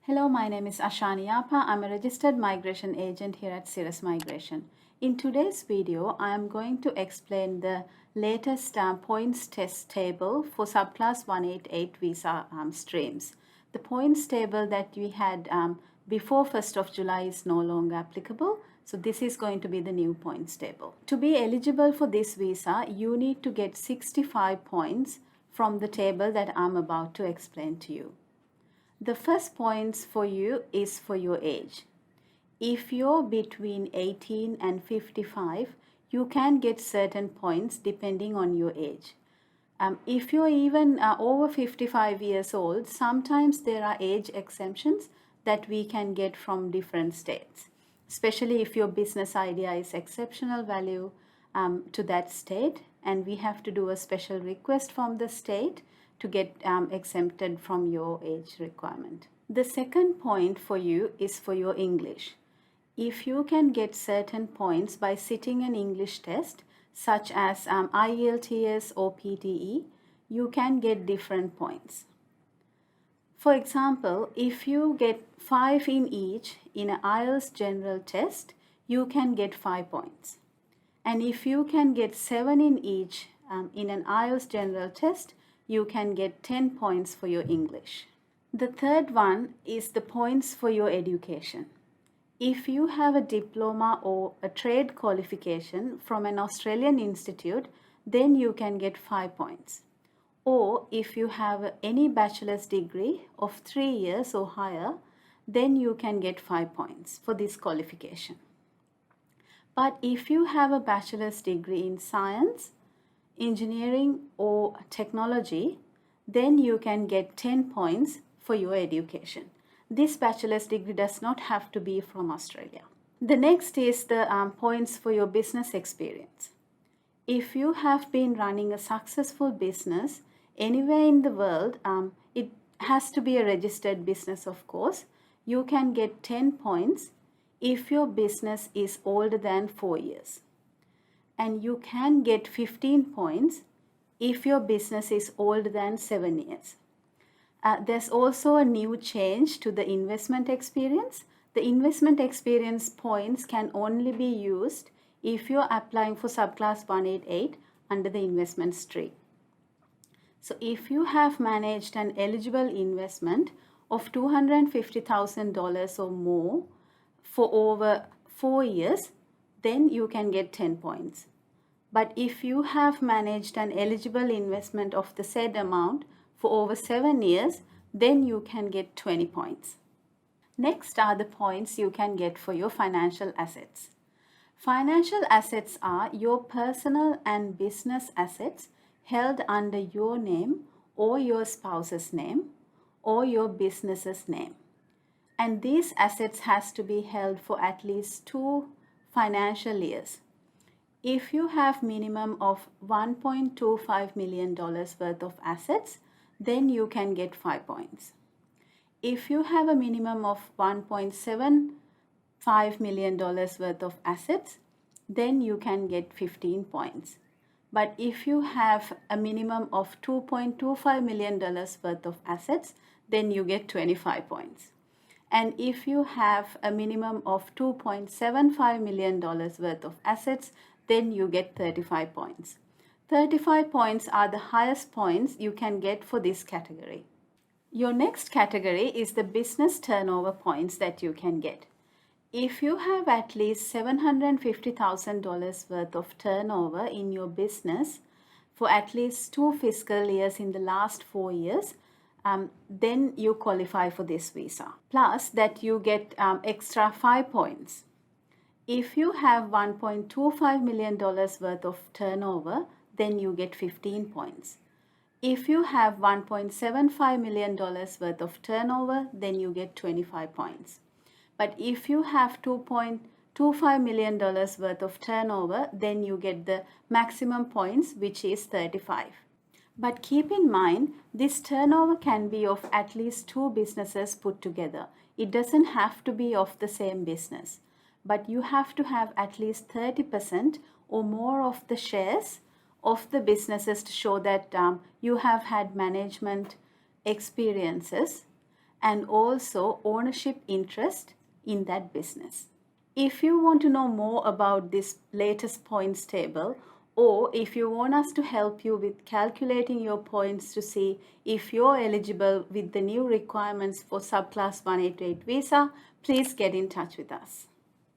Hello, my name is Ashani Yapa. I'm a registered migration agent here at Sirus Migration. In today's video, I am going to explain the latest points test table for subclass 188 visa streams. The points table that we had before 1st of July is no longer applicable. So this is going to be the new points table. To be eligible for this visa, you need to get 65 points from the table that I'm about to explain to you. The first points for you is for your age. If you're between 18 and 55, you can get certain points depending on your age. If you're even over 55 years old, sometimes there are age exemptions that we can get from different states, especially if your business idea is exceptional value to that state, and we have to do a special request from the state to get exempted from your age requirement. The second point for you is for your English. If you can get certain points by sitting an English test, such as IELTS or PTE, you can get different points. For example, if you get 5 in each in an IELTS general test, you can get 5 points. And if you can get 7 in each in an IELTS general test, you can get 10 points for your English. The third one is the points for your education. If you have a diploma or a trade qualification from an Australian institute, then you can get 5 points. Or if you have any bachelor's degree of 3 years or higher, then you can get 5 points for this qualification. But if you have a bachelor's degree in science, engineering or technology, then you can get 10 points for your education. This bachelor's degree does not have to be from Australia. The next is the points for your business experience. If you have been running a successful business anywhere in the world, it has to be a registered business, of course. You can get 10 points if your business is older than 4 years. And you can get 15 points if your business is older than 7 years. There's also a new change to the investment experience. The investment experience points can only be used if you're applying for subclass 188 under the investment stream. So if you have managed an eligible investment of $250,000 or more for over 4 years, then you can get 10 points. But if you have managed an eligible investment of the said amount for over 7 years, then you can get 20 points. Next are the points you can get for your financial assets. Financial assets are your personal and business assets held under your name or your spouse's name or your business's name. And these assets has to be held for at least 2 financial years. If you have minimum of $1.25 million worth of assets, then you can get 5 points. If you have a minimum of $1.75 million worth of assets, then you can get 15 points. But if you have a minimum of $2.25 million worth of assets, then you get 25 points. And if you have a minimum of $2.75 million worth of assets, then you get 35 points. 35 points are the highest points you can get for this category. Your next category is the business turnover points that you can get. If you have at least $750,000 worth of turnover in your business for at least 2 fiscal years in the last 4 years, then you qualify for this visa. Plus that you get extra 5 points. If you have $1.25 million worth of turnover, then you get 15 points. If you have $1.75 million worth of turnover, then you get 25 points. But if you have $2.25 million worth of turnover, then you get the maximum points, which is 35. But keep in mind, this turnover can be of at least 2 businesses put together. It doesn't have to be of the same business. But you have to have at least 30% or more of the shares of the businesses to show that you have had management experiences and also ownership interest in that business. If you want to know more about this latest points table, or if you want us to help you with calculating your points to see if you're eligible with the new requirements for Subclass 188 visa, please get in touch with us.